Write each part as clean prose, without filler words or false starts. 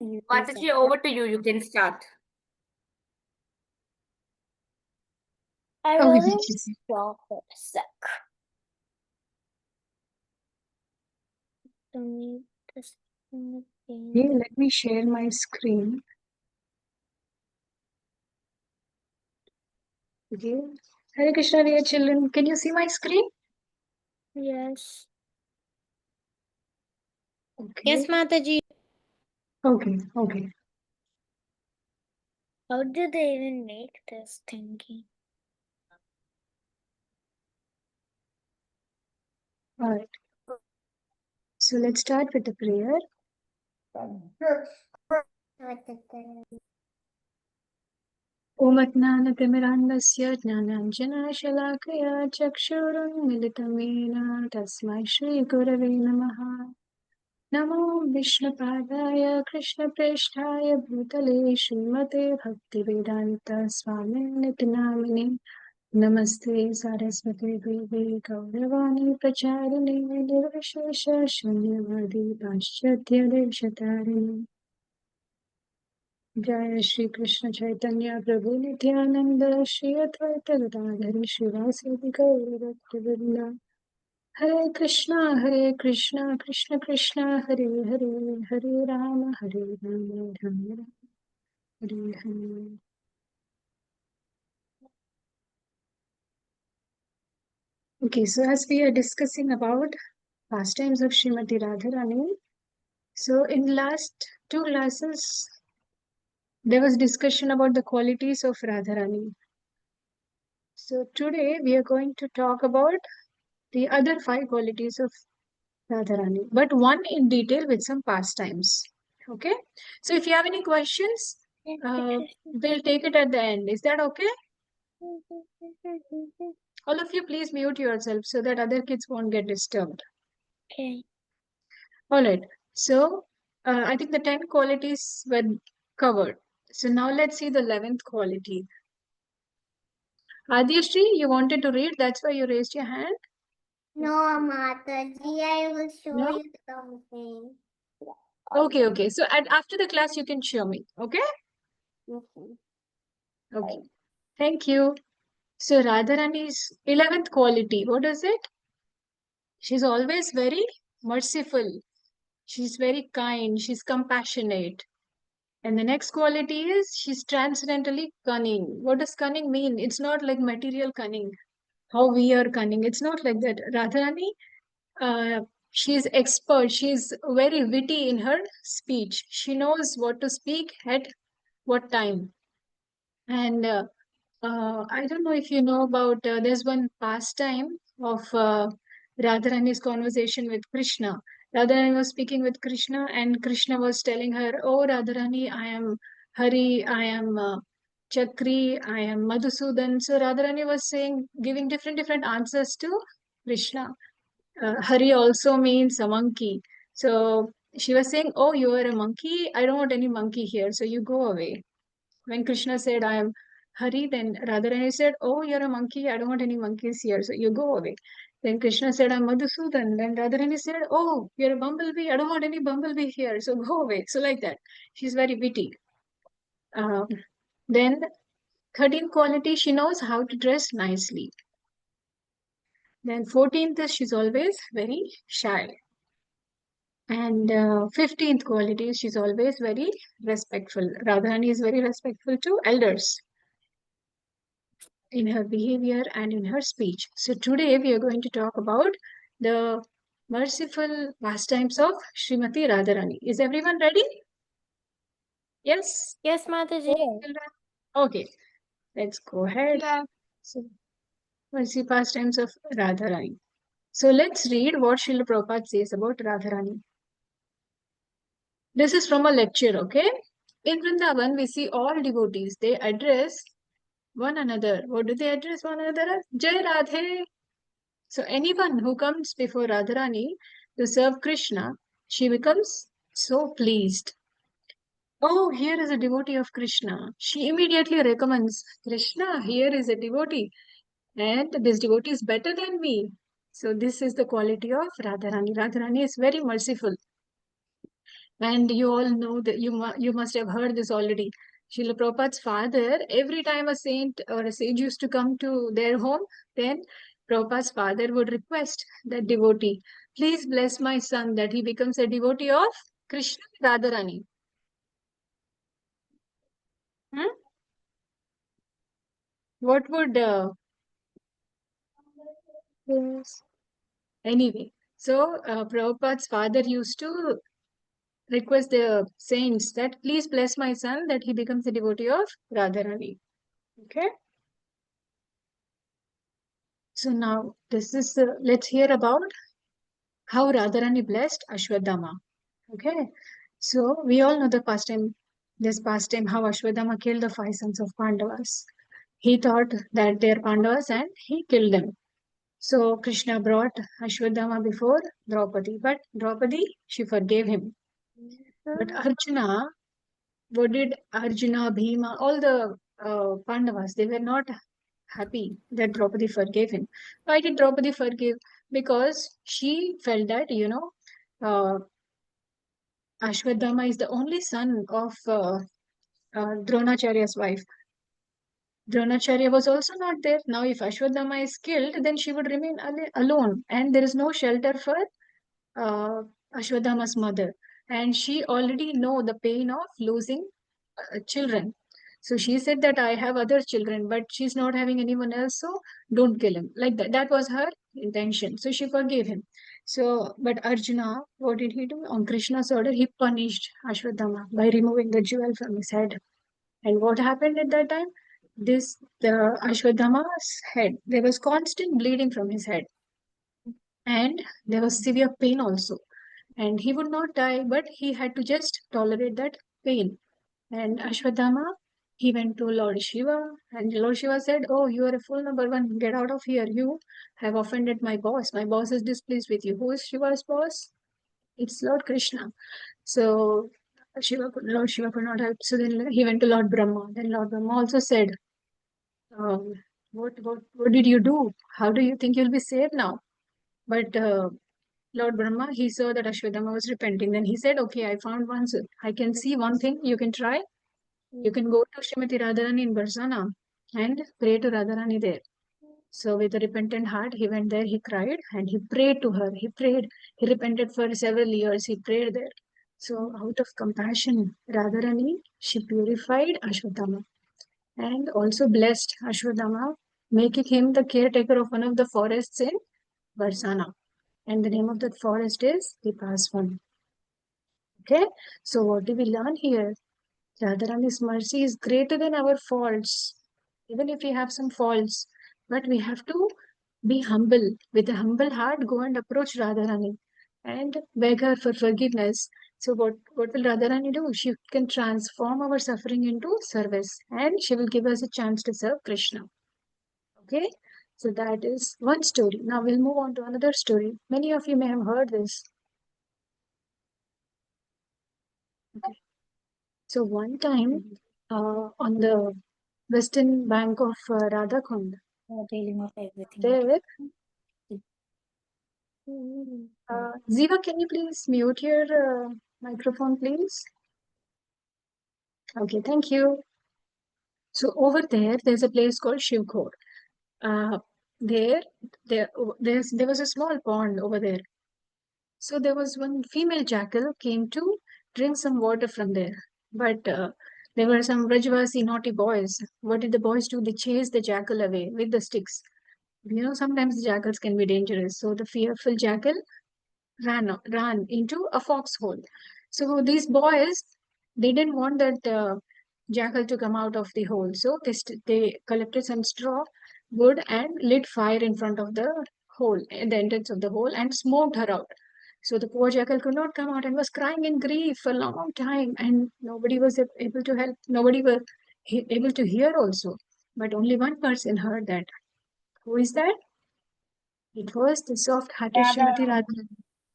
Mataji, over to you. You can start. I Oh, will yes. stop for a sec. Let me just Okay, let me share my screen. Okay. Hare Krishna, dear children. Can you see my screen? Yes. Okay. Yes, Mataji. Okay. Okay. How did they even make this thingy? All right. So let's start with the prayer. Om Ajnanatimirandasya Jnananjanashalaakaya Chakshurunmilitam Yena Tasmai Shri Gurave Namaha. Namo Vishnupadaya Krishna Presthaya Bhutale Srimate Bhaktivedanta Swamini Namini. Namaste Saraswati Devi Gauravani Pracharini Nirvishesha Shunyavadi Paschatya Devshatarini. Jaya Shri Krishna Chaitanya Prabhu Nityananda Shri Advaita Gadadhari Shivasati Gauri Bhaktivedanta. Hare Krishna, Krishna Krishna, Hare Hare, Hare Rama, Rama, Hare Hare. Okay, so as we are discussing about pastimes of Srimati Radharani, so in last two classes, there was discussion about the qualities of Radharani. So today we are going to talk about the other 5 qualities of Radharani, but one in detail with some pastimes. Okay, so if you have any questions, we'll take it at the end. Is that okay? All of you, please mute yourself so that other kids won't get disturbed. Okay. All right. So I think the 10 qualities were covered. So now let's see the 11th quality. Adiyashri, you wanted to read, that's why you raised your hand? No, Mataji, I will show you something. Okay, okay. So after the class, you can show me. Okay? Okay. Thank you. So Radharani's 11th quality, what is it? She's always very merciful. She's very kind. She's compassionate. And the next quality is she's transcendentally cunning. What does cunning mean? It's not like material cunning, how we are cunning. It's not like that. Radharani, she's expert. She's very witty in her speech. She knows what to speak at what time. And I don't know if you know about, there's one pastime of Radharani's conversation with Krishna. Radharani was speaking with Krishna, and Krishna was telling her, "Oh, Radharani, I am Hari, I am Chakri, I am Madhusudan." So Radharani was saying, giving different answers to Krishna. Hari also means a monkey. So she was saying, "Oh, you are a monkey. I don't want any monkey here. So you go away." When Krishna said, "I am Hari," then Radharani said, "Oh, you're a monkey. I don't want any monkeys here. So you go away." Then Krishna said, "I'm Madhusudan." Then Radharani said, "Oh, you're a bumblebee. I don't want any bumblebee here. So go away." So like that. She's very witty. Then 13th quality, she knows how to dress nicely. Then 14th is she's always very shy. And 15th quality, she's always very respectful. Radharani is very respectful to elders in her behavior and in her speech. So today we are going to talk about the merciful pastimes of Srimati Radharani. Is everyone ready? Yes? Yes, Mataji. Okay, let's go ahead. So, mercy pastimes of Radharani. So let's read what Srila Prabhupada says about Radharani. This is from a lecture, okay? In Vrindavan, we see all devotees, they address one another. What do they address one another as? Jai Radhe. So anyone who comes before Radharani to serve Krishna, she becomes so pleased. Oh, here is a devotee of Krishna. She immediately recommends, Krishna, here is a devotee. And this devotee is better than me. So this is the quality of Radharani. Radharani is very merciful. And you all know that you must have heard this already. Srila Prabhupada's father, every time a saint or a sage used to come to their home, then Prabhupada's father would request that devotee, please bless my son that he becomes a devotee of Krishna Radharani. Hmm? What would yes. Anyway, so Prabhupada's father used to request the saints that please bless my son that he becomes a devotee of Radharani. Okay. So now this is let's hear about how Radharani blessed Ashwadama. Okay. So we all know the pastime, this pastime, how Ashwadama killed the five sons of Pandavas. He thought that they're Pandavas and he killed them. So Krishna brought Ashwadama before Draupadi, but Draupadi, she forgave him. But Arjuna, what did Arjuna, Bhima, all the Pandavas, they were not happy that Draupadi forgave him. Why did Draupadi forgive? Because she felt that, uh, Ashwadama is the only son of Dronacharya's wife. Dronacharya was also not there. Now, if Ashwadama is killed, then she would remain alone, and there is no shelter for uh, Ashwadama's mother. And she already know the pain of losing children. So she said that I have other children, but she's not having anyone else, so don't kill him. Like that. That was her intention. So she forgave him. So, but Arjuna, what did he do? On Krishna's order, he punished Ashwadama by removing the jewel from his head. And what happened at that time? The Ashwadama's head, there was constant bleeding from his head, and there was severe pain also. And he would not die, but he had to just tolerate that pain. And Ashwadama, he went to Lord Shiva, and Lord Shiva said, oh, you are a fool number one, get out of here. You have offended my boss. My boss is displeased with you. Who is Shiva's boss? It's Lord Krishna. So Lord Shiva could not help. So then he went to Lord Brahma. Then Lord Brahma also said, um, what did you do? How do you think you'll be saved now? But Lord Brahma, he saw that Ashwadama was repenting. Then he said, okay, I found one. I can see one thing you can try. You can go to Srimati Radharani in Barsana and pray to Radharani there. So with a repentant heart, he went there, he cried and he prayed to her. He prayed. He repented for several years. He prayed there. So out of compassion, Radharani, she purified Ashwadama and also blessed Ashwadama, making him the caretaker of one of the forests in Barsana. And the name of that forest is Vipaswan. Okay, so what do we learn here? Radharani's mercy is greater than our faults. Even if we have some faults, but we have to be humble. With a humble heart, go and approach Radharani and beg her for forgiveness. So what will Radharani do? She can transform our suffering into service, and she will give us a chance to serve Krishna. Okay, so that is one story. Now we'll move on to another story. Many of you may have heard this. Okay. So one time, on the western bank of Radhakund, Dealing of everything. there, Ziva, can you please mute your microphone, please? Okay, thank you. So over there, there's a place called Shivkhor. Uh, there, there was a small pond over there. So there was one female jackal came to drink some water from there. But there were some Rajvasi naughty boys. What did the boys do? They chased the jackal away with the sticks. Sometimes the jackals can be dangerous. So the fearful jackal ran into a foxhole. So these boys, they didn't want that jackal to come out of the hole. So they collected some straw, wood, and lit fire in front of the hole, at the entrance of the hole, and smoked her out. So the poor jackal could not come out and was crying in grief for a long time, and nobody was able to help. Nobody was able to hear also. But only one person heard that. Who is that? It was the soft-hearted Srimati Radharani.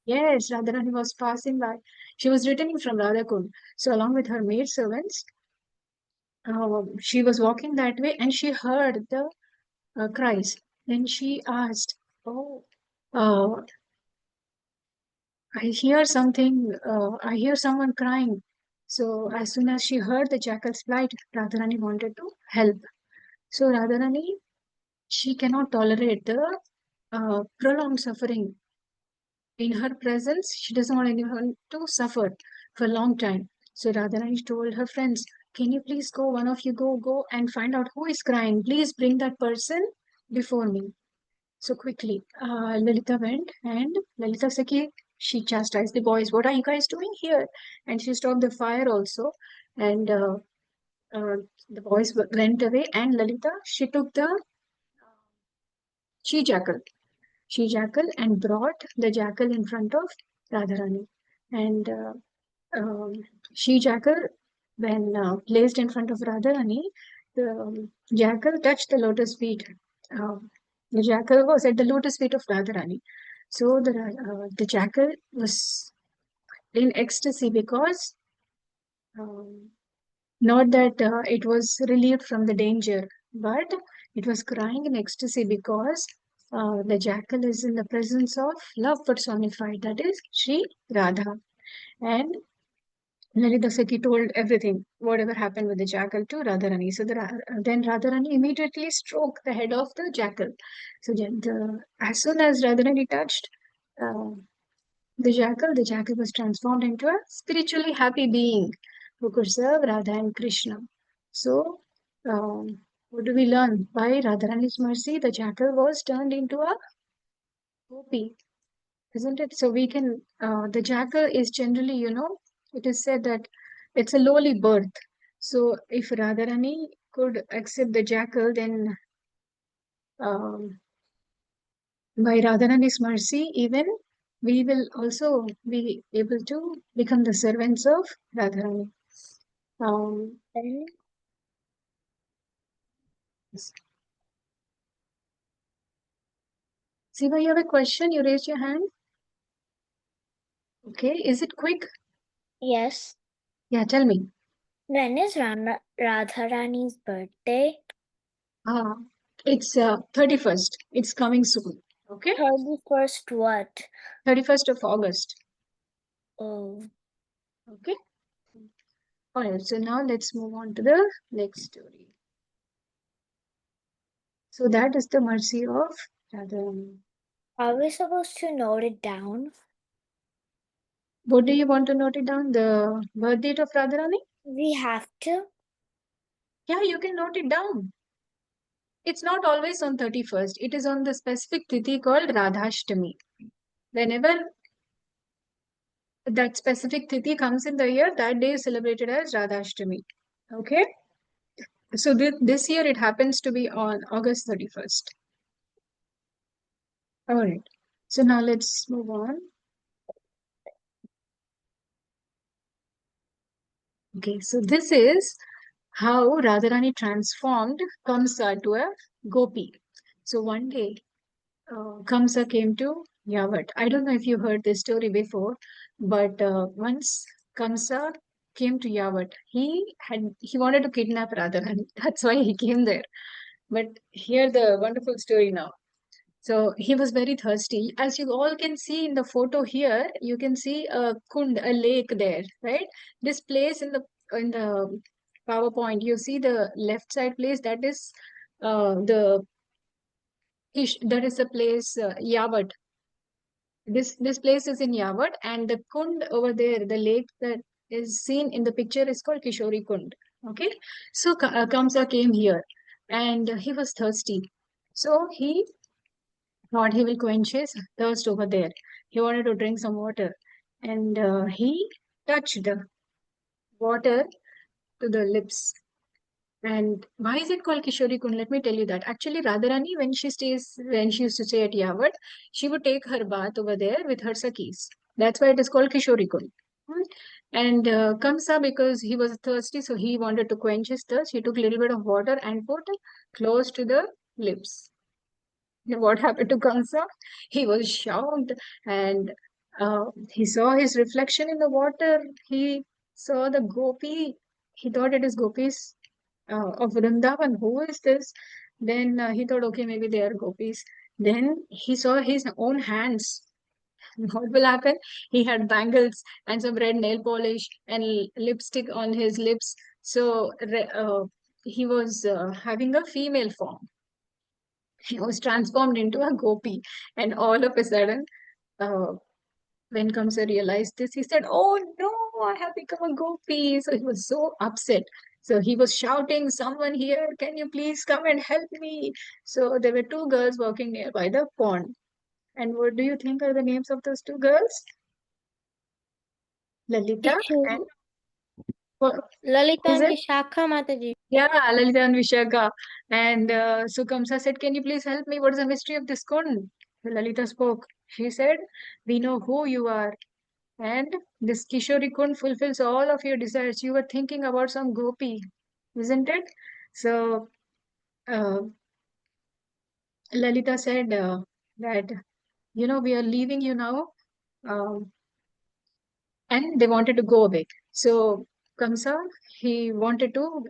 Yes, Radharani was passing by. She was returning from Radhakund. So along with her maid servants, she was walking that way and she heard the cries. Then she asked, "Oh, uh, I hear something, I hear someone crying. So as soon as she heard the jackal's plight, Radharani wanted to help. So Radharani, she cannot tolerate the prolonged suffering. In her presence, she doesn't want anyone to suffer for a long time. So Radharani told her friends, can you please go, one of you go and find out who is crying. Please bring that person before me. So quickly, Lalita went and Lalita Saki, she chastised the boys. What are you guys doing here? And she stopped the fire also. And uh, the boys went away. And Lalita, she took the she jackal, she jackal and brought the jackal in front of Radharani. And um, she jackal, when placed in front of Radharani, the jackal touched the lotus feet. The jackal was at the lotus feet of Radharani. So the jackal was in ecstasy because um, not that it was relieved from the danger, but it was crying in ecstasy because the jackal is in the presence of love personified, that is Sri Radha. And Lalita Saki told everything, whatever happened with the jackal to Radharani. So then Radharani immediately stroked the head of the jackal. So as soon as Radharani touched uh, the jackal was transformed into a spiritually happy being who could serve Radha and Krishna. So, what do we learn? By Radharani's mercy, the jackal was turned into a gopi, isn't it? So we can, the jackal is generally, it is said that it's a lowly birth. So if Radharani could accept the jackal, then um, by Radharani's mercy, even we will also be able to become the servants of Radharani. Then, Siva, you have a question? You raised your hand. Okay, is it quick? Yes. Yeah, tell me. When is Radharani's birthday? Ah, it's 31st. It's coming soon. Okay, 31st what? 31st of August. Oh, Okay. All right. So now let's move on to the next story. So that is the mercy of Radharani. are we supposed to note it down? What do you want to note it down? The birth date of Radharani? We have to? Yeah, you can note it down. It's not always on 31st. It is on the specific tithi called Radhashtami. Whenever that specific tithi comes in the year, that day is celebrated as Radhashtami. Okay? So this year it happens to be on August 31st. All right. So now let's move on. Okay, so this is how Radharani transformed Kamsa to a gopi. So one day, Kamsa came to Yavat. I don't know if you heard this story before, but once Kamsa came to Yavat, he wanted to kidnap Radharani. That's why he came there. But hear the wonderful story now. So he was very thirsty. As you all can see in the photo here, you can see a kund, a lake there, right? This place in the PowerPoint, you see the left side place. That is that is the place Yavat. This place is in Yavat, and the kund over there, the lake that is seen in the picture is called Kishori Kund. Okay, so Kamsa came here, and he was thirsty. So he thought he will quench his thirst over there. He wanted to drink some water, and he touched the water to the lips. And why is it called Kishori Kund? Let me tell you that. Actually, Radharani, when she used to stay at Yavat, she would take her bath over there with her sakis. That's why it is called Kishori Kund. Hmm. And Kamsa, because he was thirsty, so he wanted to quench his thirst. He took a little bit of water and put close to the lips. What happened to Kamsa? He was shocked and he saw his reflection in the water. He saw the gopi. He thought it is gopis of Vrindavan. Who is this? Then he thought, okay, maybe they are gopis. Then he saw his own hands. what will happen? He had bangles and some red nail polish and lipstick on his lips. So he was having a female form. He was transformed into a gopi, and all of a sudden, uh, when Kamsa realized this, he said, "Oh no, I have become a gopi." So he was so upset. So he was shouting, "Someone here, can you please come and help me?" So there were two girls walking nearby the pond. And what do you think are the names of those two girls? Lalita and Vishu, what Lalita is and it? Vishakha Mataji. Yeah, Lalita and Vishaka. And so Kamsa said, "Can you please help me? What is the mystery of this kund?" So Lalita spoke. She said, "We know who you are. And this Kishori Kund fulfills all of your desires. You were thinking about some gopi, isn't it?" So uh, Lalita said that, we are leaving you now. Um, and they wanted to go away. So Kamsa, he wanted to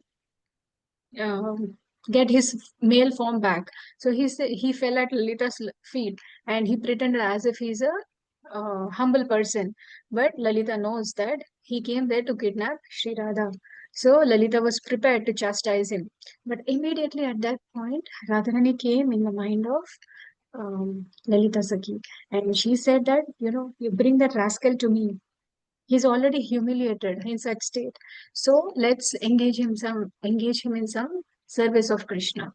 um, get his male form back. So he fell at Lalita's feet and he pretended as if he's a humble person. But Lalita knows that he came there to kidnap Sri Radha. So Lalita was prepared to chastise him. But immediately at that point, Radharani came in the mind of Lalita Sakhi. And she said that, you bring that rascal to me. He's already humiliated in such state. So let's engage him in some service of Krishna.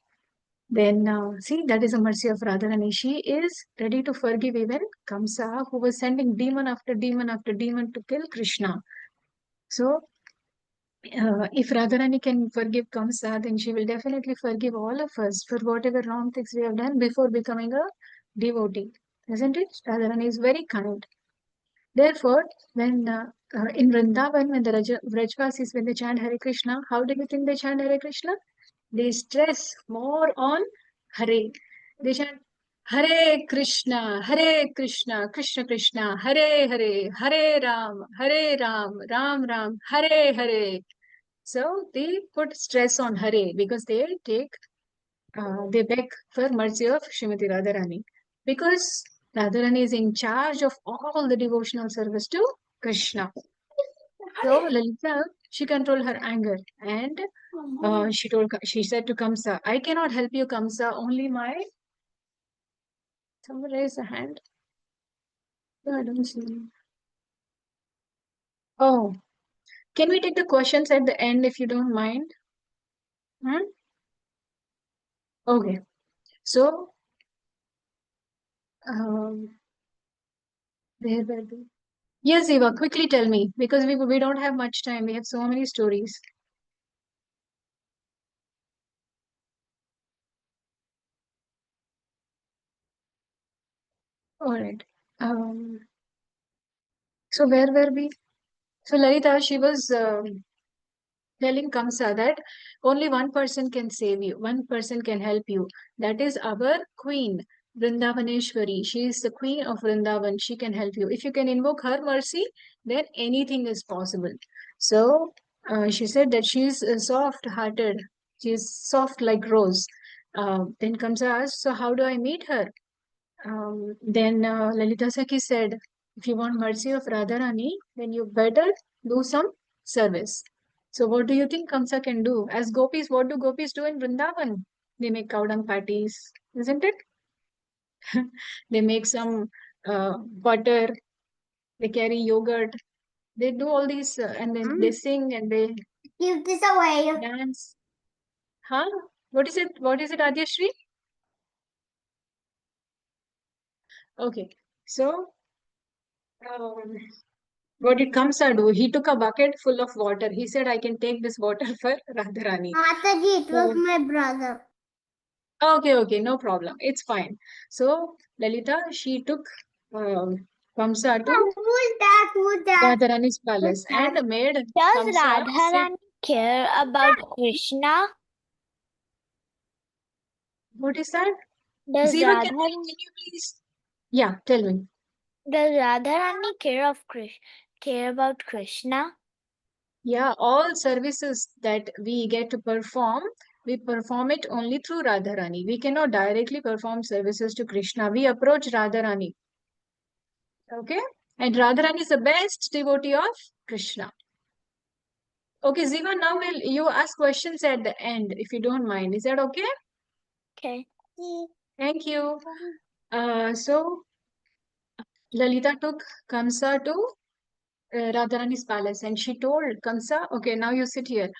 Then see, that is a mercy of Radharani. She is ready to forgive even Kamsa, who was sending demon after demon after demon to kill Krishna. So if Radharani can forgive Kamsa, then she will definitely forgive all of us for whatever wrong things we have done before becoming a devotee. Isn't it? Radharani is very kind. Therefore, when in Vrindavan, when the Vrajvasis, when they chant Hare Krishna, how do you think they chant Hare Krishna? They stress more on Hare. They chant Hare Krishna, Krishna Krishna, Hare Hare, Hare Ram, Ram Ram, Hare Hare. So they put stress on Hare because they beg for mercy of Srimati Radharani because Radharani is in charge of all the devotional service to Krishna. So Lalita, she controlled her anger and she said to Kamsa, "I cannot help you, Kamsa. Only my..." Someone raise a hand. No, I don't see. Oh, can we take the questions at the end if you don't mind? Hmm? Okay. So, um, where were we? Yes, Eva, quickly tell me because we don't have much time. We have so many stories. All right. Um, so where were we? So Lalita, she was telling Kamsa that only one person can save you, one person can help you. That is our queen, Vrindavaneshwari. She is the queen of Vrindavan. She can help you. If you can invoke her mercy, then anything is possible. So she said that she is soft-hearted. She is soft like rose. Then Kamsa asked, "So how do I meet her?" Then Lalita Sakhi said, "If you want mercy of Radharani, then you better do some service." So what do you think Kamsa can do? As gopis, what do gopis do in Vrindavan? They make cow dung patties, isn't it? They make some butter, they carry yogurt, they do all these and then they sing and they Give this away. dance. Huh? What is it? What is it, Adyashri? Okay. So, um, what did Kamsa do? He took a bucket full of water. He said, "I can take this water for Radharani." Mataji, it was So, my brother. okay, okay, no problem. It's fine. So, Lalita, she took Kamsa to Who's that? Who's that? Radharani's Who's palace that? and made Does Kamsa sit. Radharani care about Krishna? What is that? Does Ziva, Radharani can you please? Yeah, tell me. does Radharani care about Krishna? Yeah, all services that we get to perform, we perform it only through Radharani. We cannot directly perform services to Krishna. We approach Radharani. Okay, and Radharani is the best devotee of Krishna. Okay, Ziva, now will you ask questions at the end if you don't mind? Is that okay? Okay. Thank you. So Lalita took Kamsa to Radharani's palace and she told Kamsa, okay, now you sit here.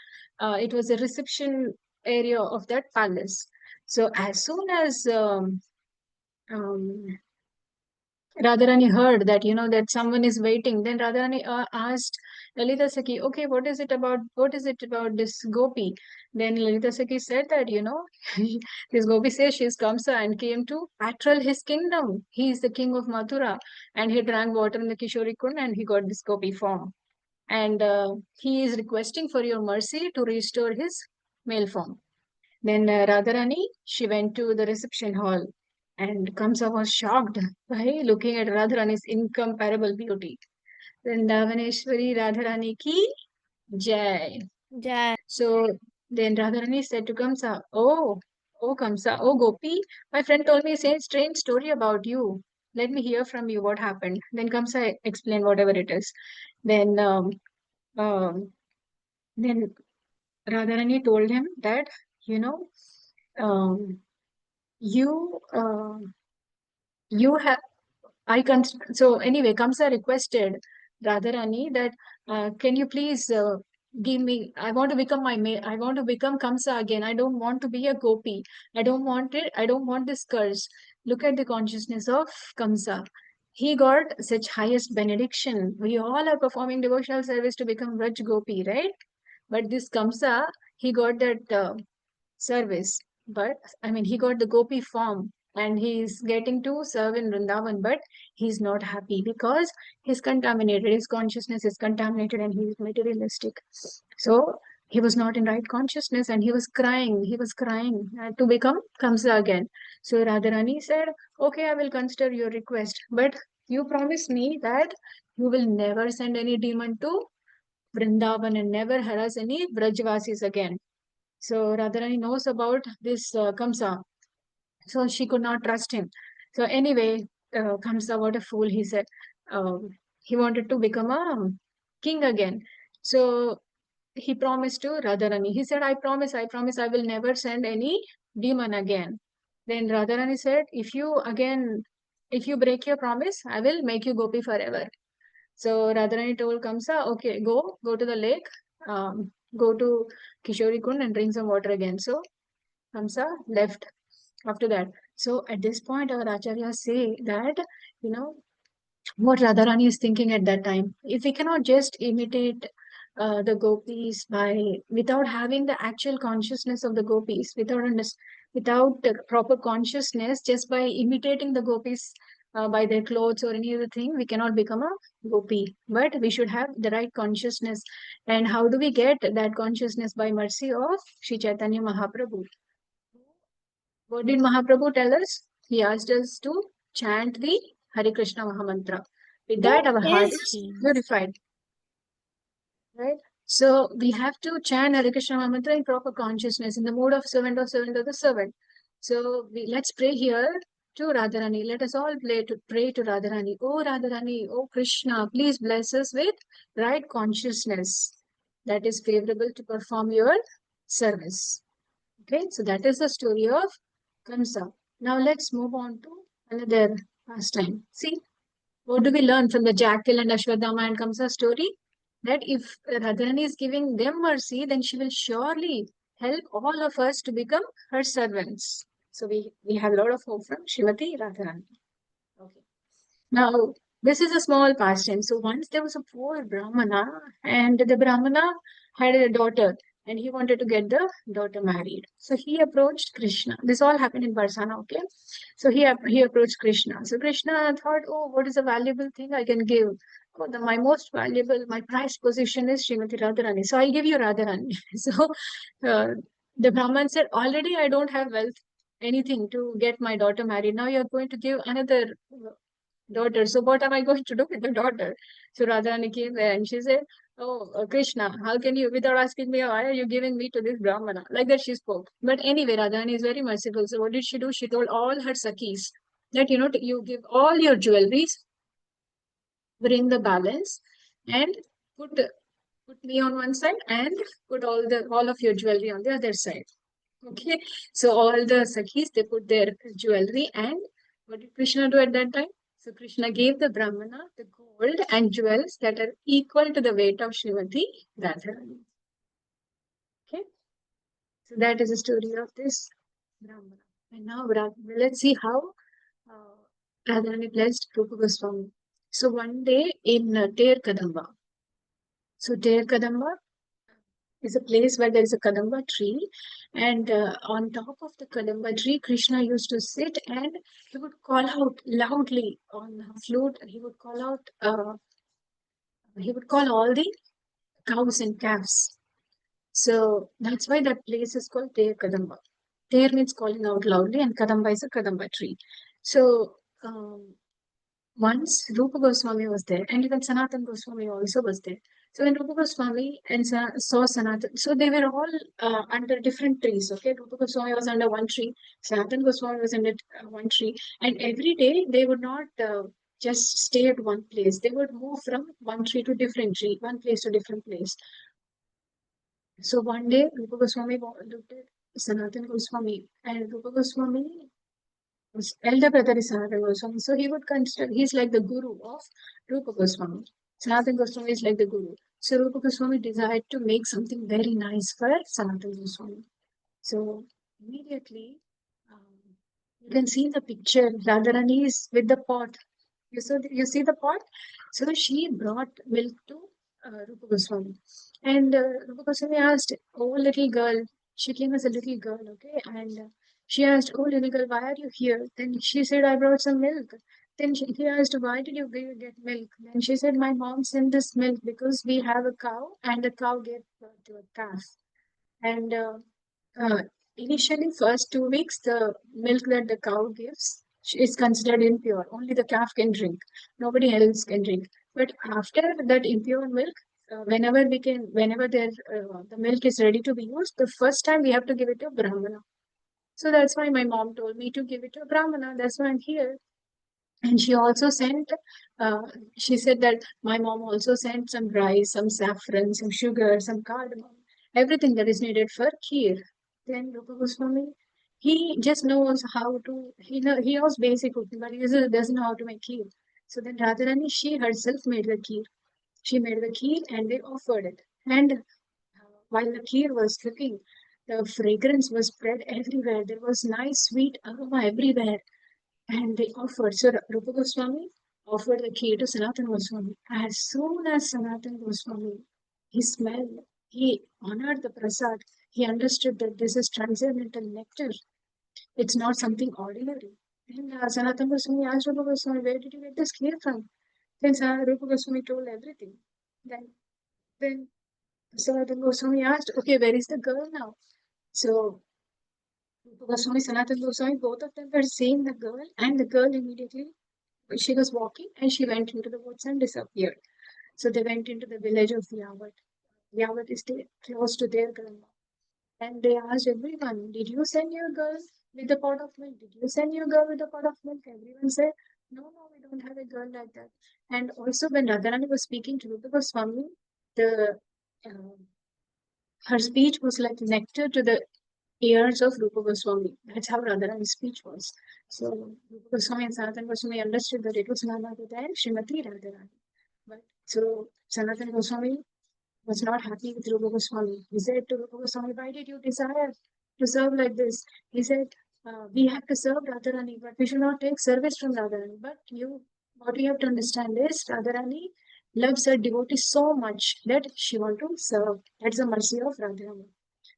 It was a reception area of that palace. So as soon as um, Radharani heard that, that someone is waiting, then Radharani asked Lalita Sakhi, okay, what is it about this Gopi? Then Lalita Sakhi said that, this Gopi says she's Kamsa and came to patrol his kingdom. He is the king of Mathura and he drank water in the Kishori Kund and he got this Gopi form. And he is requesting for your mercy to restore his male form. Then Radharani, she went to the reception hall and Kamsa was shocked by looking at Radharani's incomparable beauty. Then Davaneshwari Radharani ki jai. Jai. So then Radharani said to Kamsa, oh Kamsa, oh Gopi, my friend told me a strange story about you. Let me hear from you what happened. Then Kamsa explained whatever it is. Then um, then Radharani told him that, you know, um, you you have so anyway, Kamsa requested Radharani that can you please give me, I want to become I want to become Kamsa again. I don't want to be a gopi. I don't want this curse. Look at the consciousness of Kamsa. He got such highest benediction. We all are performing devotional service to become Raj Gopi, right? But this Kamsa, he got that service. But I mean, he got the Gopi form and he's getting to serve in Vrindavan, but he's not happy because he's contaminated. His consciousness is contaminated and he's materialistic. So he was not in right consciousness and he was crying. He was crying to become Kamsa again. So Radharani said, okay, I will consider your request, but you promise me that you will never send any demon to Vrindavan and never harass any Brajvasis again. So Radharani knows about this Kamsa. So she could not trust him. So anyway, Kamsa, what a fool, he said. He wanted to become a king again. So he promised to Radharani. He said, I promise I will never send any demon again. Then Radharani said, if you break your promise, I will make you gopi forever. So Radharani told Kamsa, okay, go to the lake, go to Kishori Kund and drink some water again. So Kamsa left after that. So at this point, our acharyas say that, you know, what Radharani is thinking at that time. If we cannot just imitate the gopis without having the actual consciousness of the gopis, without the proper consciousness, just by imitating the gopis by their clothes or any other thing, we cannot become a gopi. But we should have the right consciousness. And how do we get that consciousness? By mercy of Sri Chaitanya Mahaprabhu. What did Mahaprabhu tell us? He asked us to chant the Hare Krishna Mahamantra. With that, our heart Is is he? purified. Right? So we have to chant Hare Krishna Mahamantra in proper consciousness, in the mood of servant of the servant. So let's pray here to Radharani. Let us all pray to Radharani. Oh Radharani, oh Krishna, please bless us with right consciousness that is favorable to perform your service. Okay, so that is the story of Kamsa. Now let's move on to another pastime. See, what do we learn from the Jackal and Ashwadama and Kamsa story? That if Radharani is giving them mercy, then she will surely help all of us to become her servants. So we have a lot of hope from Shrimati Radharani. Okay. Now, this is a small pastime. So once there was a poor Brahmana, and the Brahmana had a daughter, and he wanted to get the daughter married. So he approached Krishna. This all happened in Barsana, okay? So he approached Krishna. So Krishna thought, oh, what is a valuable thing I can give? Oh, my most valuable, my prized possession is Srimati Radharani. So I'll give you Radharani. So uh, the Brahman said, already I don't have wealth, anything to get my daughter married. Now you're going to give another daughter. So what am I going to do with the daughter? So Radharani came there and she said, oh, Krishna, how can you, without asking me, why are you giving me to this Brahmana? Like that she spoke. But anyway, Radharani is very merciful. So what did she do? She told all her Sakhis that, you give all your jewelries bring the balance and put me on one side and put all of your jewelry on the other side. Okay, so all the Sakhis, they put their jewelry, and what did Krishna do at that time? So Krishna gave the Brahmana the gold and jewels that are equal to the weight of Srimati Radharani. Okay, so that is the story of this Brahmana. And now let's see how Radharani blessed Rupa Goswami. So one day in Ter Kadamba. So Ter Kadamba is a place where there is a kadamba tree, and on top of the kadamba tree, Krishna used to sit, and he would call out loudly on a flute. He would call all the cows and calves. So that's why that place is called Ter Kadamba. Ter means calling out loudly, and Kadamba is a kadamba tree. So once Rupa Goswami was there, and even Sanatan Goswami also was there. So when Rupa Goswami and saw Sanatan, so they were all under different trees. Okay, Rupa Goswami was under one tree, Sanatan Goswami was under one tree, and every day they would not just stay at one place. They would move from one tree to different tree, one place to different place. So one day Rupa Goswami looked at Sanatan Goswami, and Rupa Goswami his elder brother is Sanatana Goswami. So he would consider, he's like the guru of Rupa Goswami. Sanatana Goswami is like the guru. So Rupa Goswami desired to make something very nice for Sanatana Goswami. So immediately, you can see the picture. Radharani is with the pot. You see the pot? So she brought milk to Rupa Goswami. And Rupa Goswami asked, oh, little girl, she came as a little girl, okay? And she asked, oh, little girl, why are you here? Then she said, I brought some milk. Then he asked, why did you get milk? Then she said, my mom sent this milk because we have a cow and the cow gave birth to a calf. And uh, initially, first 2 weeks, the milk that the cow gives is considered impure. Only the calf can drink. Nobody else can drink. But after that impure milk, whenever the milk is ready to be used, the first time we have to give it to a brahmana. So that's why my mom told me to give it to a brahmana. That's why I'm here. And she also sent, uh, she said that my mom also sent some rice, some saffron, some sugar, some cardamom, everything that is needed for kheer. Then Rupa Goswami, he just knows how to, he knows basic cooking, but he doesn't know how to make kheer. So then Radharani, she herself made the kheer. She made the kheer and they offered it. And while the kheer was cooking, the fragrance was spread everywhere. There was nice sweet aroma everywhere. And they offered, so Rupa Goswami offered the key to Sanatana Goswami. As soon as Sanatana Goswami, he smelled, he honored the prasad, he understood that this is transcendental nectar. It's not something ordinary. And Sanatana Goswami asked Rupa Goswami, where did you get this kheer from? Then Rupa Goswami told everything. Then Sanatana Goswami asked, okay, where is the girl now? So Rupa Goswami, Sanatana Goswami, both of them were seeing the girl, and the girl immediately she was walking and she went into the woods and disappeared. So they went into the village of Yavat. Yavat is close to their grandma. And they asked everyone, did you send your girl with the pot of milk? Did you send your girl with the pot of milk? Everyone said, no, we don't have a girl like that. And also when Radharani was speaking to Rupa Goswami, the uh, her speech was like nectar to the ears of Rupa Goswami. That's how Radharani's speech was. So Rupa Goswami and Sanatana Goswami understood that it was none other than Srimati Radharani. But so Sanatana Goswami was not happy with Rupa Goswami. He said to Rupa Goswami, why did you desire to serve like this? He said, we have to serve Radharani, but we should not take service from Radharani. But what you have to understand is Radharani loves her devotee so much that she wants to serve. That's the mercy of Radharani.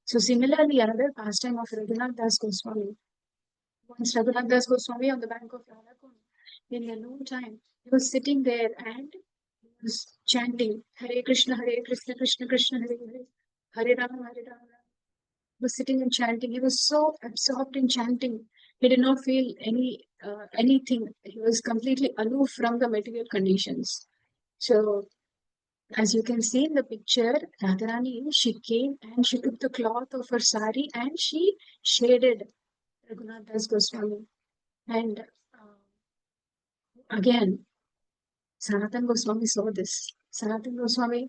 So similarly, another pastime of Raghunath Das Goswami. Once Raghunath Das Goswami on the bank of Radhakund, in a noon time, he was sitting there and he was chanting Hare Krishna, Krishna Krishna, Hare Hare, Hare Rama, Hare Rama. He was sitting and chanting. He was so absorbed in chanting. He did not feel anything. He was completely aloof from the material conditions. So as you can see in the picture, Radharani, she came and she took the cloth of her sari and she shaded Raghunath Das Goswami. And again, Sanatan Goswami saw this. Sanatan Goswami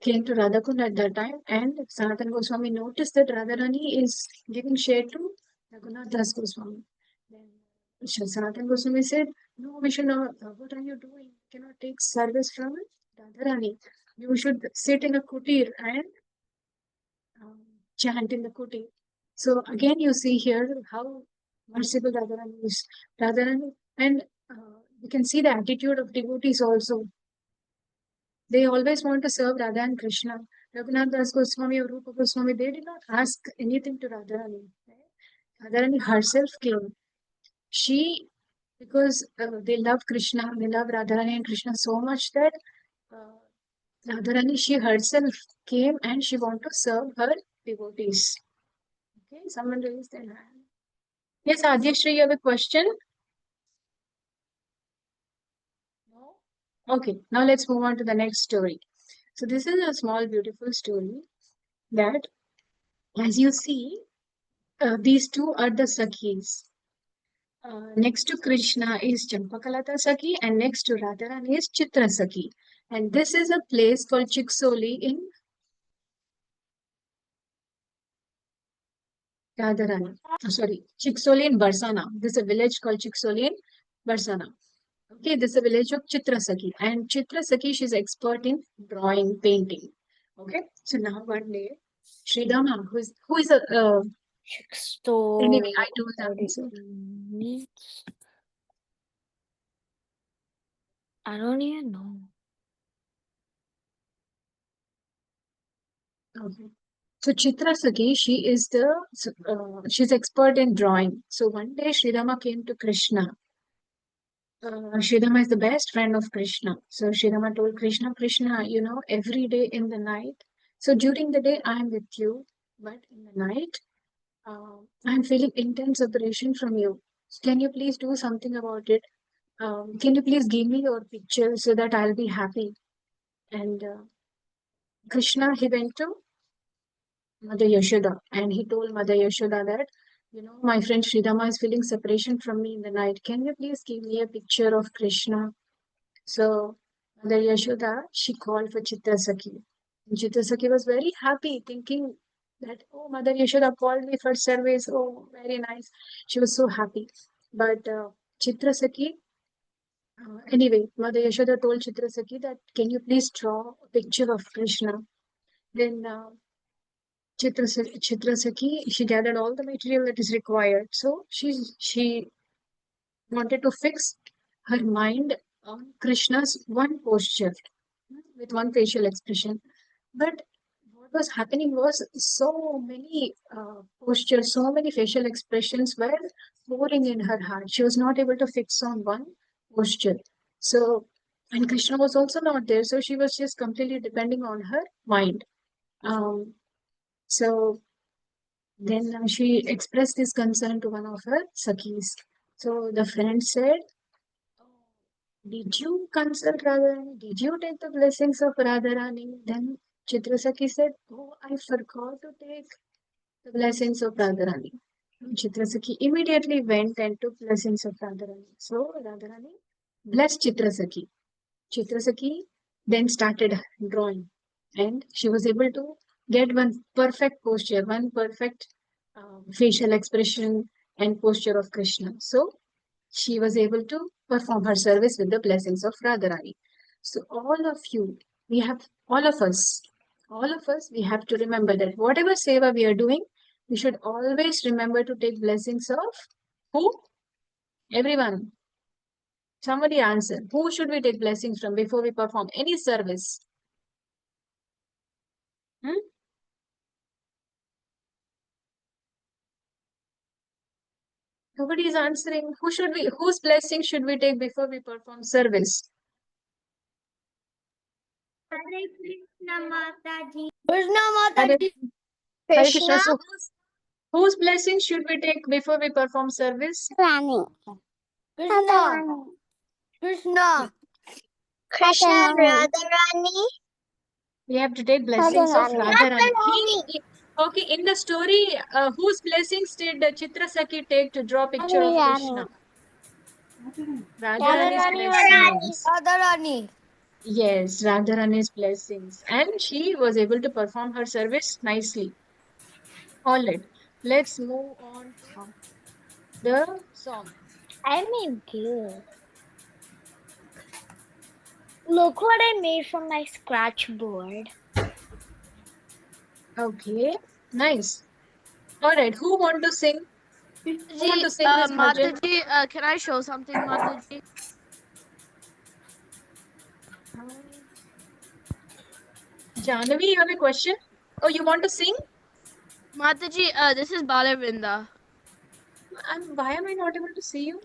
came to Radhakund at that time, and Sanatan Goswami noticed that Radharani is giving shade to Raghunath Das Goswami. Then Sanatan Goswami said, "No, we should not. What are you doing? You cannot take service from Radharani. You should sit in a kutir and um, chant in the kuti." So again, you see here how merciful Radharani is. Radharani, and you can see the attitude of devotees also. They always want to serve Radha and Krishna. Raghunath Das Goswami or Rupa Goswami, they did not ask anything to Radharani. Radharani herself came. She, because they love Krishna, they love Radharani and Krishna so much that uh, Radharani, she herself came and she wanted to serve her devotees. Okay, someone raised their hand. Yes, Adyashri, you have a question? No? Okay, now let's move on to the next story. So this is a small, beautiful story that, as you see, these two are the Sakhis. Next to Krishna is Champakalata Sakhi, and next to Radharani is Chitra Sakhi. And this is a place called Chiksoli in Radharani. Sorry, Chiksoli in Barsana. This is a village called Chiksoli in Barsana. Okay, this is a village of Chitra Sakhi. And Chitra Sakhi, she's expert in drawing, painting. Okay, so now one day, Sridhama, who is a anyway, I told the answer. I don't even know. Okay. So Chitra Sakhi, she is she's expert in drawing. So one day Sridhama came to Krishna. Sridhama is the best friend of Krishna. So Sridhama told Krishna, Krishna, you know, every day in the night. So during the day I am with you, but in the night I'm feeling intense separation from you. Can you please do something about it? Can you please give me your picture so that I'll be happy? And Krishna, he went to Mother Yashoda, and he told Mother Yashoda that, you know, my friend Sridhama is feeling separation from me in the night. Can you please give me a picture of Krishna? So Mother Yashoda, she called for Chitrasakhi. Chitrasakhi was very happy, thinking that, oh, Mother Yashoda called me for service. Oh, very nice. She was so happy. But Chitrasakhi, anyway, Mother Yashoda told Chitrasakhi that, can you please draw a picture of Krishna? Then Chitrasakhi, she gathered all the material that is required. So she wanted to fix her mind on Krishna's one posture with one facial expression. But what was happening was so many postures, so many facial expressions were pouring in her heart. She was not able to fix on one posture. So, and Krishna was also not there. So she was just completely depending on her mind. So then she expressed this concern to one of her Sakhis. So the friend said, did you consult Radharani? Did you take the blessings of Radharani? Then Chitrasakhi said, oh, I forgot to take the blessings of Radharani. Chitrasakhi immediately went and took blessings of Radharani. So Radharani blessed Chitrasakhi. Chitrasakhi then started drawing, and she was able to get one perfect posture, one perfect facial expression and posture of Krishna. So she was able to perform her service with the blessings of Radharani. So all of us, we have to remember that whatever seva we are doing, we should always remember to take blessings of who? Everyone. Somebody answer. Who should we take blessings from before we perform any service? Hmm? Nobody is answering. Whose blessing should we take before we perform service? Hare Krishna Mataji. Krishna Hare, Mataji. Hare Krishna. So whose blessing should we take before we perform service? Rani. Krishna. Krishna. Krishna Radharani. We have to take blessings of Radharani. Radharani. Okay, in the story, whose blessings did Chitra Sakhi take to draw a picture of Krishna? Radharani's Radharani blessings. Radharani. Yes, Radharani's blessings. And she was able to perform her service nicely. All right. Let's move on to the song. I made good. Look what I made from my scratch board. Okay. Nice. All right. Who want to sing? Who want to sing this bhajan? Mataji, can I show something, Mataji? Jahnavi, you have a question? Oh, you want to sing? Mataji, this is Balavinda. Why am I not able to see you?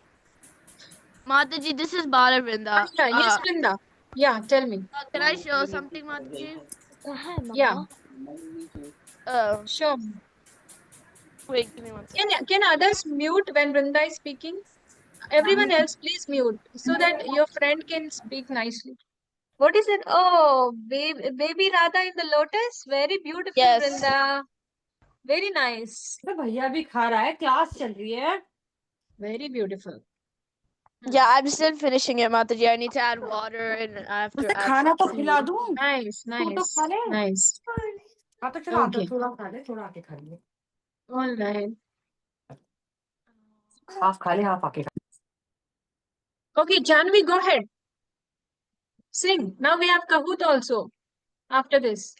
Mataji, this is Balavinda. Yeah, yes, Brinda. Yeah, tell me. Can I show something, Mataji? Hi, Yeah, Mama. sure. Wait, give me one second. Can others mute when Brinda is speaking? Everyone else, please mute so that your friend can speak nicely. What is it? Oh, baby Radha in the lotus. Very beautiful, Yes. Brinda. Very nice. तो भैया भी खा रहा है class चल रही है Very beautiful. Yeah, I'm still finishing it, Mataji. I need to add water and I have to उसे add खाना तो some खिला tea. दूं Nice, तू तो nice, खा ले nice. हाँ तो चला तो Okay, थोड़ा खा ले थोड़ा आके खा ले all right. हाफ खा ले हाफ आके खा Okay, Janvi, go ahead. Sing. Now we have Kahoot also after this.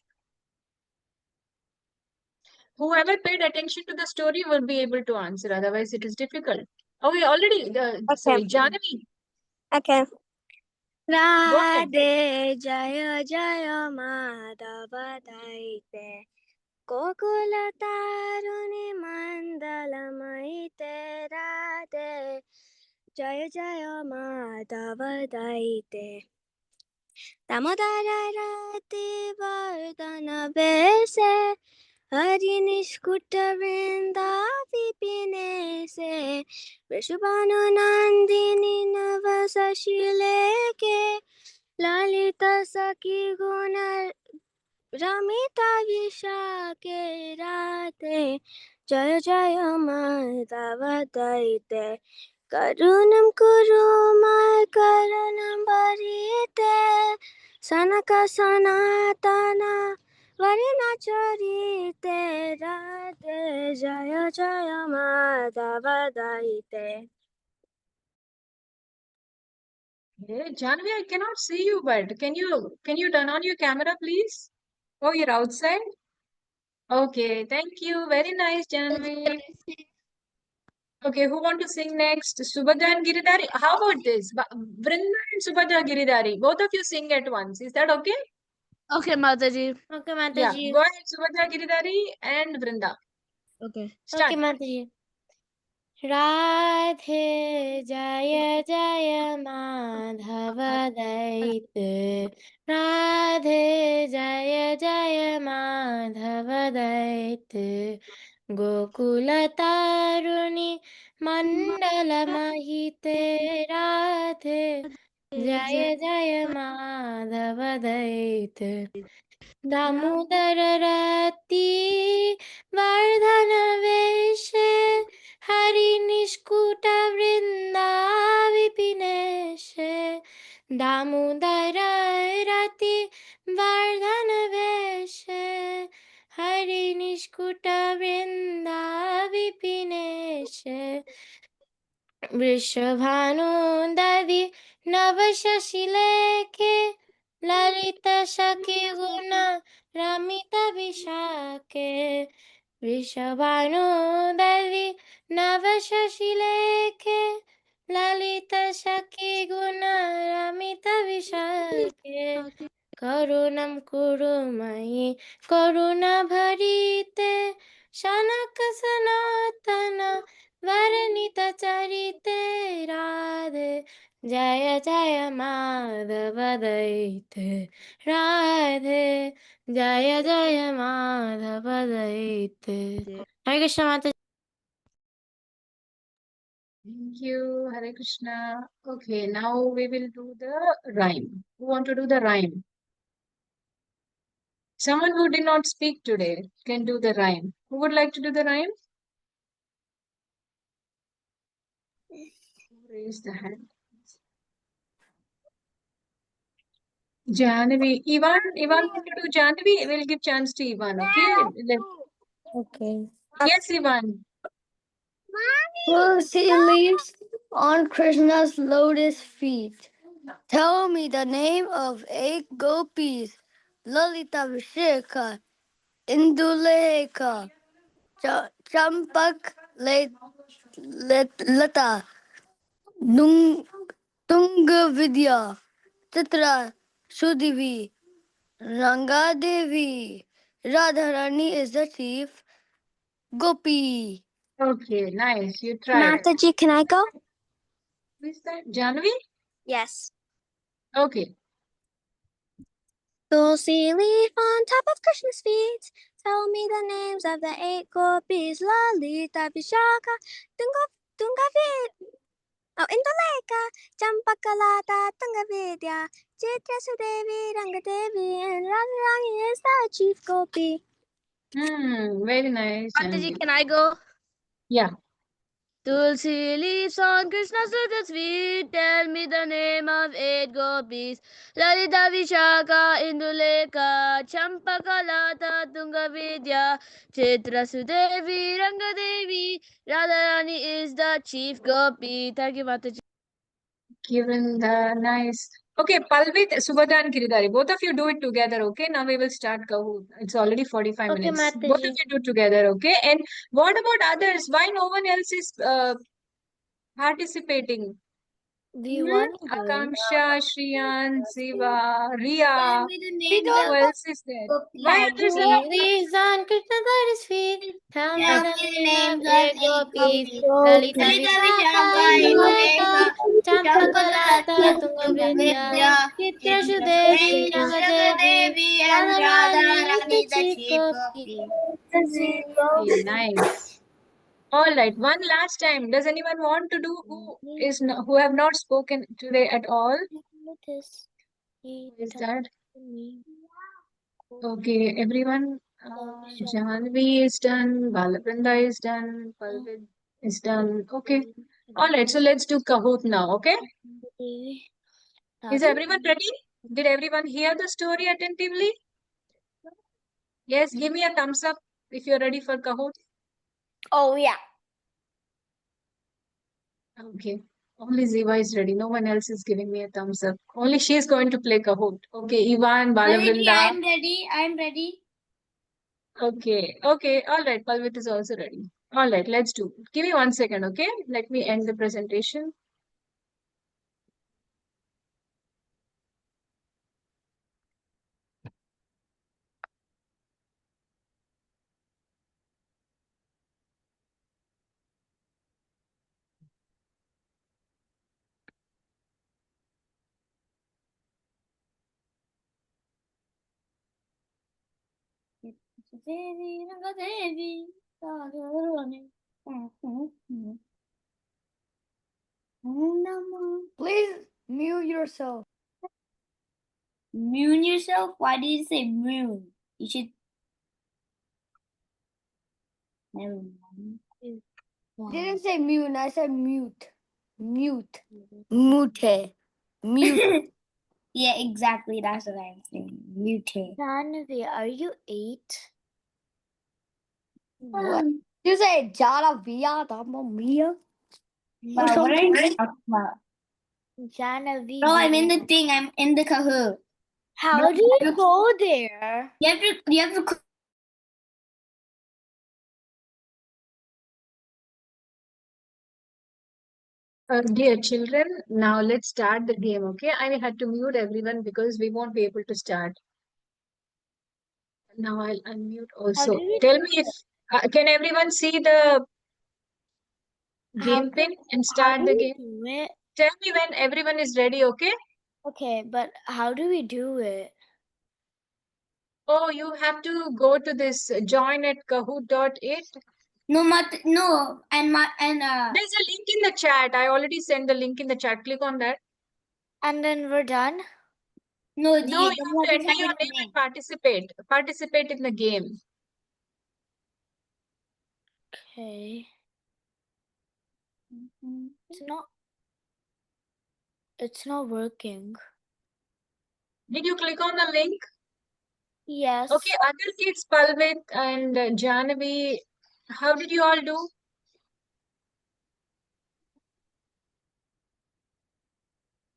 Whoever paid attention to the story will be able to answer. Otherwise, it is difficult. Okay, already. Sorry, Janvi, Okay. go ahead. Radhe Jaya Jaya Madhava Daite Kokula Taruni Mandalamaite Radhe Jaya Jaya Madhava Daite Damodara Rati Vardhana Vese Hari Nishkuta Vrinda Vipine Se Vishubhanu Nandini Navasa Shileke Lalita Saki Guna Ramita Vishake Rate Jaya Jaya Madhava Daite Karunam Kuruma Karanam Barite Sanaka Sanatana Varina Charite Rate Jaya Jaya Madhava Daite. Hey, Janvi, I cannot see you, but can you turn on your camera, please? Oh, you're outside? Okay, thank you. Very nice, Janvi. Okay, who want to sing next? Subhadra and Giridhari. How about this? Vrinda and Subhadra Giridhari. Both of you sing at once. Is that okay? Okay, Mataji. Okay, Yeah. Mataji. Go ahead, Subhadra Giridhari and Vrinda. Okay. Start. Okay, Mataji. Radhe Jaya Jaya Madhava Daite Radhe Jaya Jaya Madhava Daite Gokula Taruni Mandala Mahite Radhe Jaya Jaya Madhava Daite Damodar रति वर्धन वेश हरि निष्कुट वृंदा विपिनेश दामोदर रति वर्धन वेश हरि निष्कुट वृंदा विपिनेश वृषभानुदधि नव शशिलेखे ललित सखी गुण रमित विशाखे वृषभानुदधि नव शशिलेखे ललित सखी गुण रमित विशाखे करुणं कुरु मयि करुणाभरिते शनक सनातन वर्णित चरिते राधे जय जय माधव दैते राधे जय जय माधव दैते हरे कृष्ण माता Thank you, Hare Krishna. Okay, now we will do the rhyme. Who want to do the rhyme? Someone who did not speak today can do the rhyme. Who would like to do the rhyme? Raise the hand. Jahnavi. Ivan want to do Jahnavi? We'll give chance to Ivan, okay? Okay. Yes, Ivan. Tulsi leaves on Krishna's lotus feet. Tell me the name of 8 gopis. Lalita Visheka, Induleka, Champak Lata, Tunga Vidya, Chitra Sudivi, Ranga Devi. Radharani is the chief gopi. Okay, nice. You tried. Mataji, can I go? Who is that? Jahnavi? Yes. Okay. Tulsi leaf on top of Krishna's feet. Tell me the names of the 8 gopis. Lalita, Vishaka, Induleka, Champakalata, Tungavidya, Chitra Sudevi, Rangadevi, and Radharani is the chief gopi. Very nice. Mataji, Jahnavi. can I go? Yeah. Tulsi leaves on Krishna's lotus feet. Tell me the name of 8 gopis. Lalita, Vishaka, Induleka, Champakalata, Tungavidya, Chitra Sudevi, Rangadevi, Radharani is the chief gopi. Thank you, Mataji. Given the nice. Okay, Palvit, Subhadra and Giridhari. Both of you do it together, okay? Now we will start Kahoot. It's already 45 Okay, minutes. Both of Mataji. you do together, okay? And what about others? Why no one else is participating? Akanksha, Shriyan, Siva, Ria. Who else is there? Why others are not? leaves on Krishna's feet. Tell me Yeah. the names of 8 gopis. Lalita Vishaka, Induleka, Champakalata, Tungavidya, Chitra Sudevi, Rangadevi, and Radharani is the chief gopi. Okay, nice. All right, one last time. Does anyone want to do who have not spoken today at all? Who is that? Okay, everyone. Janvi is done. Balabrinda is done. Palvid is done. Okay. All right, so let's do Kahoot now. Okay. Is everyone ready? Did everyone hear the story attentively? Yes, give me a thumbs up if you're ready for Kahoot. Oh, yeah. Okay. Only Ziva is ready. No one else is giving me a thumbs up. Only she is going to play Kahoot. Okay, Ivan, Balabrinda. I'm ready. I'm ready. Okay, okay, all right. Palvit is also ready. All right, let's do. Give me 1 second, okay? Let me end the presentation. Devi, Rangadevi, Radharani. Please mute yourself. Mute yourself? Why did you say mute? You should. Never mind. Didn't say mute, I said mute. Mute. Mute. Mute. Yeah, exactly. That's what I'm saying. Mute. Janavi, are you 8? What? You say Jara Via, Dama Mia? What are you talking about? Janavi. No, I'm in the thing. I'm in the Kahoot. How do you go there? You have to Dear children, now let's start the game, okay? I had to mute everyone because we won't be able to start. Now I'll unmute also. Tell me if, can everyone see the game pin and start the game? Do it? Tell me when everyone is ready, okay? Okay, but how do we do it? Oh, you have to go to this join at kahoot.it. no, and There's a link in the chat. I already sent the link in the chat. Click on that. And then we're done? No, you have to enter your name and participate. Participate in the game. Okay. It's not It's not working. Did you click on the link? Yes. Okay, other kids, Palvit and Janavi, how did you all do?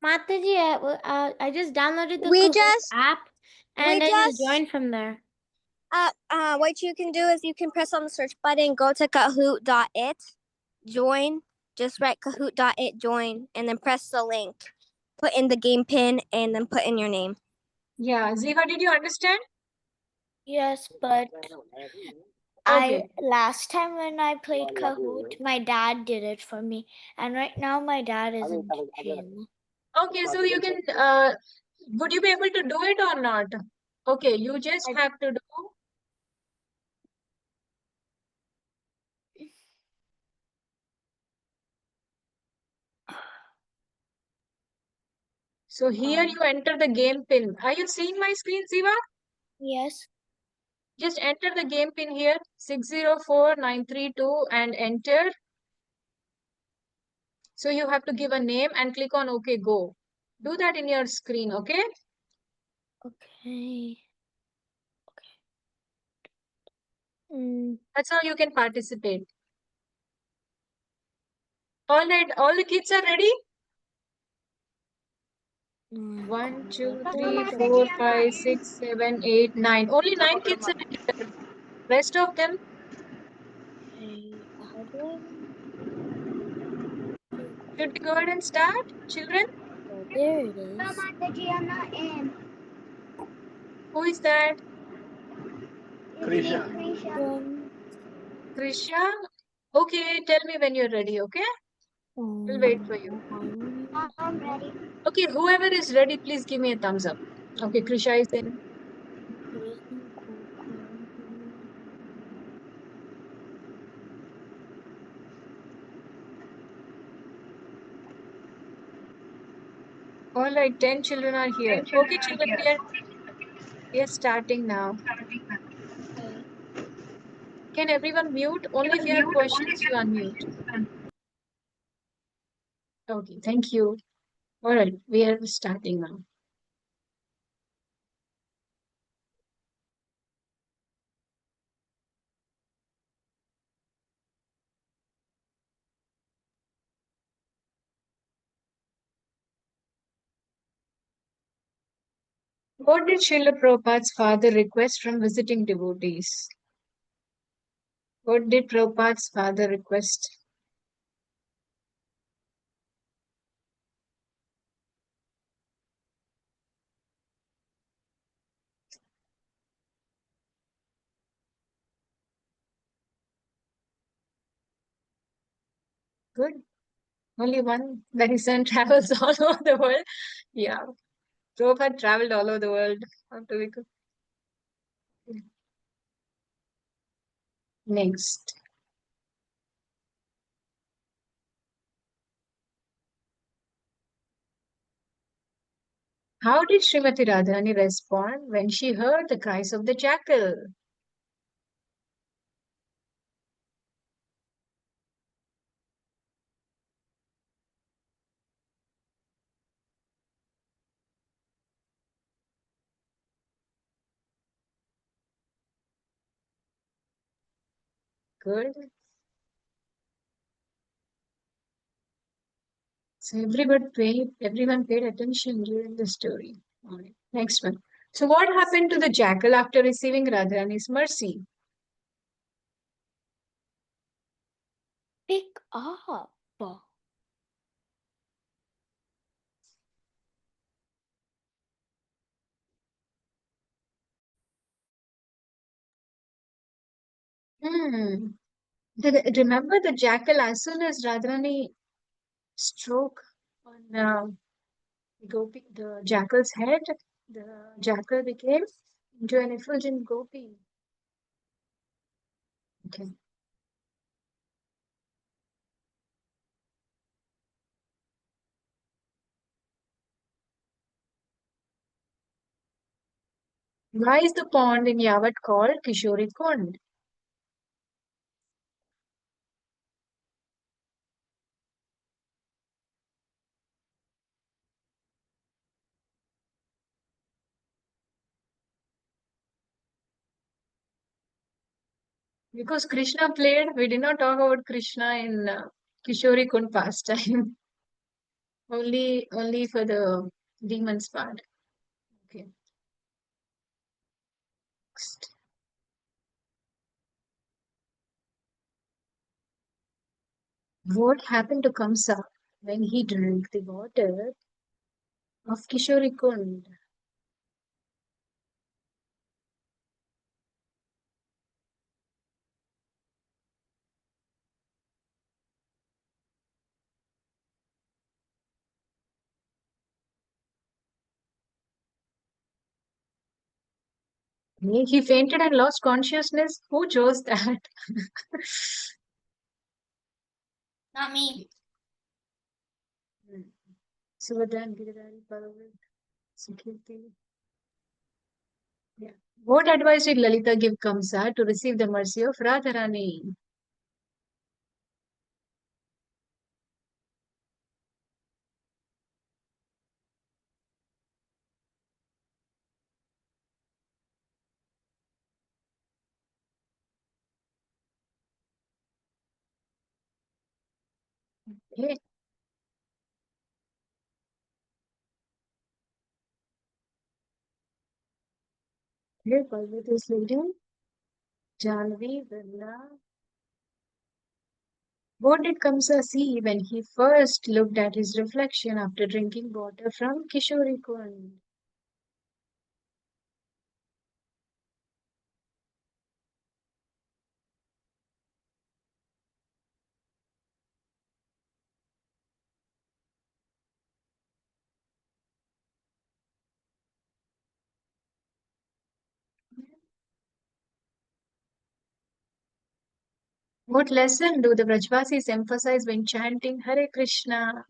Mataji, I just downloaded the We Kahoot just- app and I just joined from there. What you can do is you can press on the search button, go to kahoot.it, join, just write kahoot.it, join, and then press the link. Put in the game pin and then put in your name. Yeah, Ziva, did you understand? Yes, but Okay. last time when I played Kahoot, my dad did it for me, and right now my dad is in gym. Okay, so you can, would you be able to do it or not? Okay, you just have to do. So here you enter the game pin. Are you seeing my screen, Ziva? Yes. Just enter the game pin here, 604932 and enter. So you have to give a name and click on OK, go. Do that in your screen, okay? Okay. That's how you can participate. All right, all the kids are ready? 1, 2, 3, 4, 5, 6, 7, 8, 9. Only 9 kids are ready. Rest of them. Okay. How do Should we go ahead and start, children? Oh, there it is. I'm not in. Who is that? Krisha. Krisha? Okay, tell me when you're ready, okay? We'll wait for you. I'm ready. Okay, whoever is ready, please give me a thumbs up. Okay, Krisha is in. All right, 10 children are here. Okay, children, we are starting now. Can everyone mute? Only if you have questions, you unmute. Okay, thank you. All right, we are starting now. What did Srila Prabhupada's father request from visiting devotees? What did Prabhupada's father request? Good. Only one. That his son travels all over the world. Yeah. Prabhupada traveled all over the world. How do we go? Next. How did Srimati Radharani respond when she heard the cries of the jackal? Good. So everyone paid attention during the story. All right. Next one. So what happened to the jackal after receiving Radharani's mercy? Pick up. Remember the jackal, as soon as Radharani stroke on the jackal's head, the jackal became into an effulgent gopi. Okay. Why is the pond in Yavat called Kishori Pond? Because Krishna played, we did not talk about Krishna in Kishori Kund pastime. only for the demons part. Okay. Next. What happened to Kamsa when he drank the water of Kishori Kund? He fainted and lost consciousness. Who chose that? Not me. Subhadra and Giridhari Paravat, Sukhirti. Yeah. What advice did Lalita give Kamsa to receive the mercy of Radharani? Okay. Here, Parvat is leading. Janvi, Birla. What did Kamsa see when he first looked at his reflection after drinking water from Kishori Kund? What lesson do the Brajvasis emphasize when chanting Hare Krishna?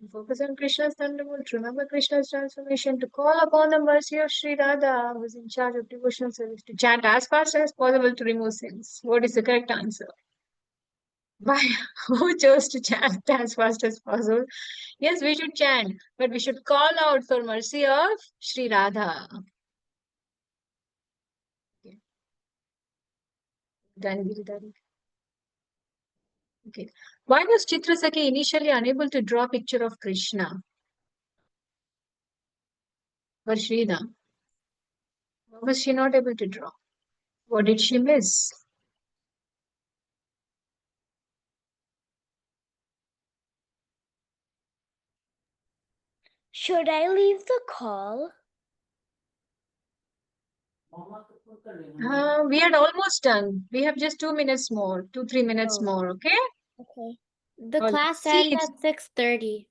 To focus on Krishna's thunderbolt, remember Krishna's transformation, to call upon the mercy of Sri Radha, who is in charge of devotional service, to chant as fast as possible to remove sins. What is the correct answer? Why? Who chose to chant as fast as possible? Yes, we should chant, but we should call out for mercy of Sri Radha. Okay. Done, Giridhari. Okay. Why was Chitrasakhi initially unable to draw a picture of Krishna for Sridham? Why was she not able to draw? What did she miss? Should I leave the call? We are almost done. We have just 2 minutes more, 2-3 minutes Oh. more, okay? Okay. The Well, class see, ends it's at 6:30.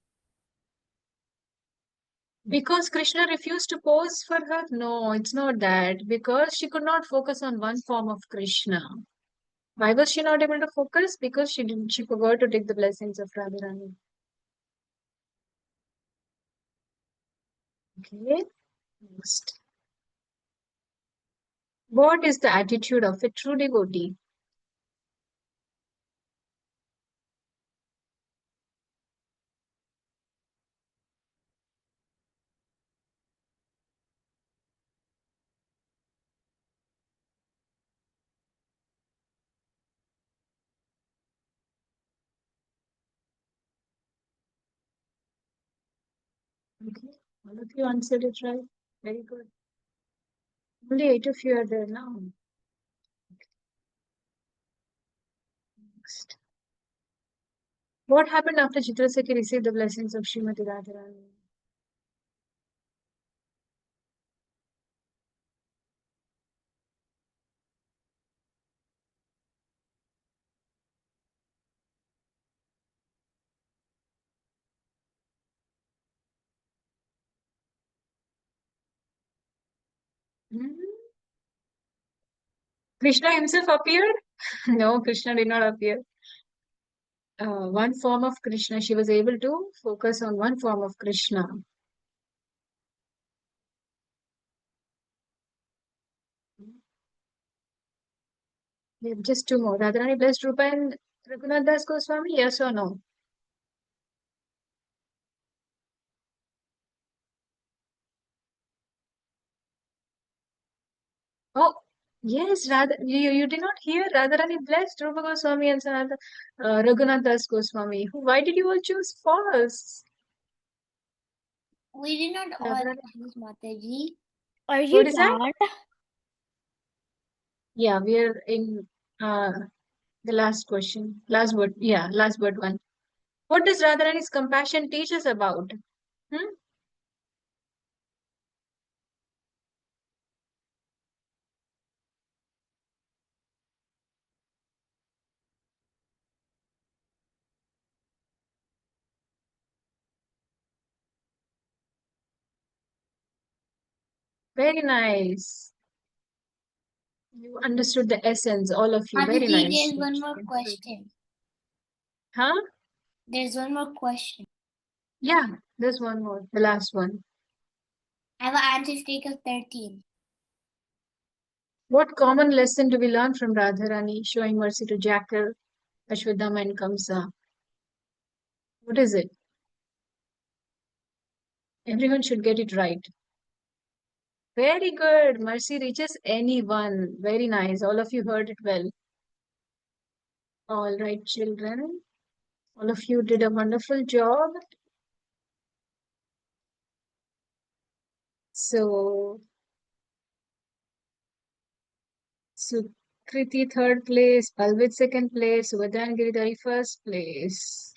because Krishna refused to pose for her. No, it's not that. Because she could not focus on one form of Krishna. Why was she not able to focus? Because she forgot to take the blessings of Radharani. Okay, next. What is the attitude of a true devotee? Okay, all of you answered it right. Very good. Only 8 of you are there now. Next. What happened after Chitrasakhi received the blessings of Srimati Radharani? Hmm? Krishna himself appeared? No, Krishna did not appear. One form of Krishna, she was able to focus on one form of Krishna. We have just 2 more. Radharani blessed Rupa and Raghunath Das Goswami, yes or no? Oh, Yes, you did not hear Radharani blessed Rupa Goswami and Raghunath Das Goswami. Why did you all choose false? We did not all Radharani. choose Mataji. Are What is that? done? Yeah, we are in the last question. Last word. Yeah, last word one. What does Radharani's compassion teach us about? Hmm? Very nice. You understood the essence, all of you. Very Mataji, nice. there's one more question. Huh? There's one more question. Yeah, there's one more. The last one. I have an answer stake of 13. What common lesson do we learn from Radharani showing mercy to Jackal, Ashwadama, and Kamsa? What is it? Everyone should get it right. Very good. Mercy reaches anyone. Very nice. All of you heard it well. All right, children. All of you did a wonderful job. So, Sukriti third place, Palvit second place, Suvadha and Giridhari first place.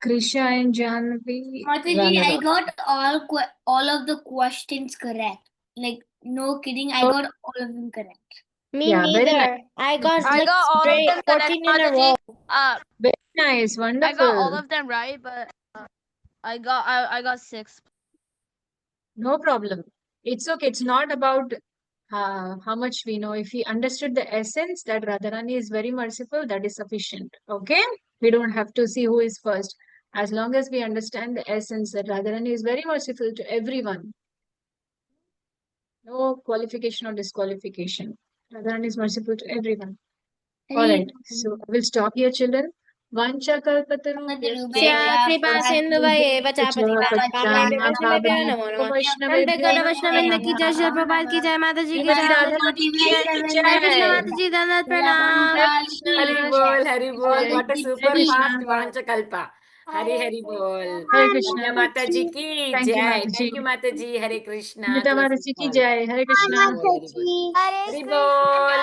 Krisha and Janvi Mataji, I runner-up. got all of the questions correct. Like, no kidding, I Oh. got all of them correct. Me Yeah, very neither. nice. I got I like got all of them correct, 14 in a row. Mataji. Very nice. I Wonderful. got all of them right, but I got 6. No problem. It's okay. It's not about how much we know. If we understood the essence that Radharani is very merciful, that is sufficient. Okay? We don't have to see who is first. As long as we understand the essence that Radharani is very merciful to everyone. No qualification or disqualification. Radharani is merciful to everyone. All right. So I will stop here, children. Vancha kalpataru कृपा सिन्धुवये पचापतितां पावनेभ्यो वैष्णवेभ्यो नमो नमः दंडकट वैष्णवेंद्र की जय श्री प्रभात की जय माता जी की जय राधा हरे की कृष्ण जय। माता जी धन्यवाद प्रणाम Hare Krishna. Hari bol, Hari bol. Jai What a Hare super Krishna. fast Vanchakalpa. Hari bol. Hare Krishna. Ramya Mataji ki Thank you, jai. Mataji. Thank you, Mataji. Hare Krishna. Amrita Tulsi Mataji ki Pal. jai. Hare Hari Krishna. bol, Hari bol. Hari bol.